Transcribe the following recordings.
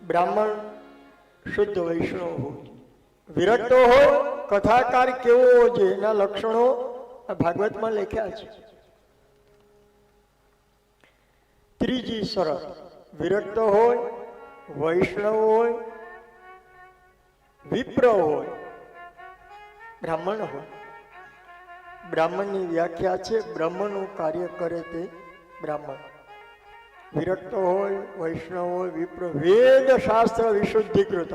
બ્રાહ્મણ શુદ્ધ વૈષ્ણવ હોય, વિરક્ત હોય, કથાકાર કેવો હોય છે એના લક્ષણો ભાગવતમાં લખ્યા છે. ત્રીજી શરત, વિરક્ત હોય, વૈષ્ણવ હોય, વિપ્ર હોય, બ્રાહ્મણ હોય. બ્રાહ્મણની વ્યાખ્યા છે બ્રહ્મનું કાર્ય કરે તે બ્રાહ્મણ. વિરક્ત હોય, વૈષ્ણવ હોય, વિપ્ર, વેદ શાસ્ત્ર વિશુદ્ધિકૃત,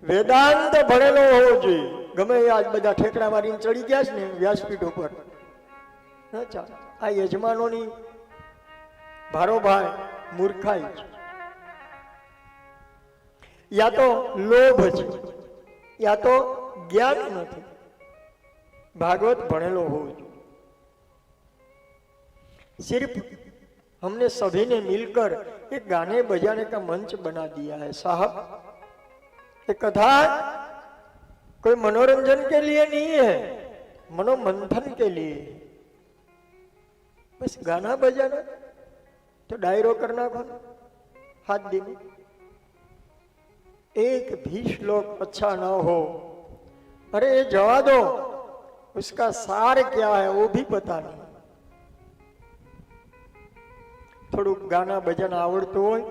વેદાંત ભણેલો હોવો જોઈએ. ગમે આજ બધા ઠેકડા મારીને ચડી ગયા છે ને વ્યાસપીઠ ઉપર, આ યજમાનોની ભારોભાર મૂર્ખાઈ છે. યા તો લોભ છે, યા તો જ્ઞાન નથી. भागवत भणेलो हो. सिर्फ हमने सभी ने मिलकर एक गाने बजाने का मंच बना दिया है साहब. ये कथा कोई मनोरंजन के लिए नहीं है, मनोमंथन के लिए. बस गाना बजाना तो डायरो करना को हाथ दिन एक भी श्लोक अच्छा ना हो, अरे ये जवा दो, उसका सार क्या है वो भी पता नहीं. થોડુંક ગાના ભજન આવડતું હોય,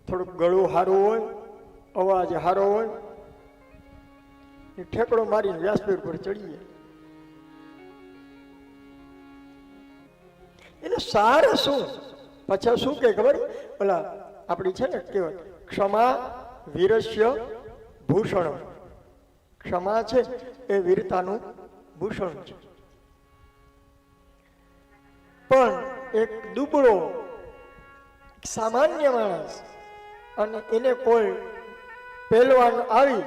થોડુંક ગળું સારું હોય, અવાજ સારો હોય, ઠેકડો મારીને વ્યાસપીઠ પર ચડી જાય. એનો સાર શું? પાછા શું કે ખબર? ઓલા આપણી છે ને કહેવત, ક્ષમા વીરસ્ય ભૂષણ. ક્ષમા છે એ વીરતાનું ભૂષણ છે. પણ એક દુબળો સામાન્ય માણસ અને એને કોઈ પહેલવાન આવી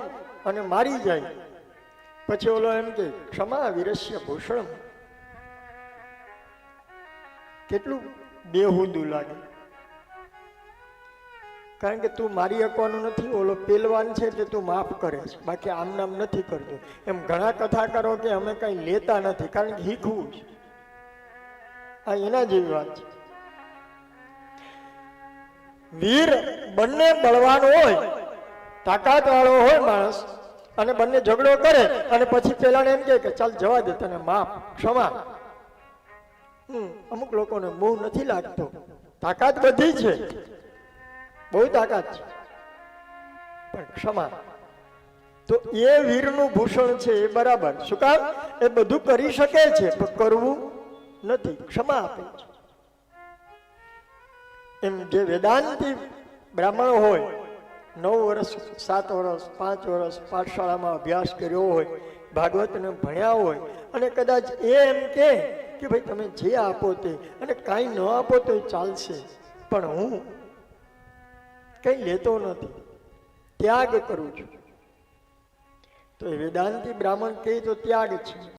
અને મારી જાય, પછી ઓલો એમ કે ક્ષમા વીરસ્ય ભૂષણ. કેટલું બેહુદું લાગે. કારણ કે તું મારી શકવાનું નથી, ઓલો પહેલવાન છે એટલે તું માફ કરે છે, બાકી આમ નામ નથી કરતો. એમ ઘણા કથાકારો કે અમે કઈ લેતા નથી કારણ કે શીખવું છે. આ એના જેવી વાત છે. વીર બંને બળવાન હોય, તાકાત વાળો હોય માણસ, અને બંને ઝઘડો કરે અને પછી પેલાને એમ કે ચાલ જવા દે, તને માફ, ક્ષમા. અમુક લોકોને મોહ નથી લાગતો, તાકાત બધી છે, બહુ તાકાત છે, પણ ક્ષમા તો એ વીરનું ભૂષણ છે. એ બરાબર. શું કામ? એ બધું કરી શકે છે પણ કરવું નથી, ક્ષમા આપે છે. એમ જે વેદાંતી બ્રાહ્મણ હોય, 9 વર્ષ 7 વર્ષ 5 વર્ષ પાઠશાળામાં અભ્યાસ કર્યો હોય, ભાગવતને ભણ્યા હોય, અને કદાચ એમ કે ભાઈ તમે જે આપો તે, અને કાંઈ ન આપો તો ચાલશે, પણ હું કઈ લેતો નથી, ત્યાગ કરું છું, તો વેદાંતી બ્રાહ્મણ કહે તો ત્યાગ છે.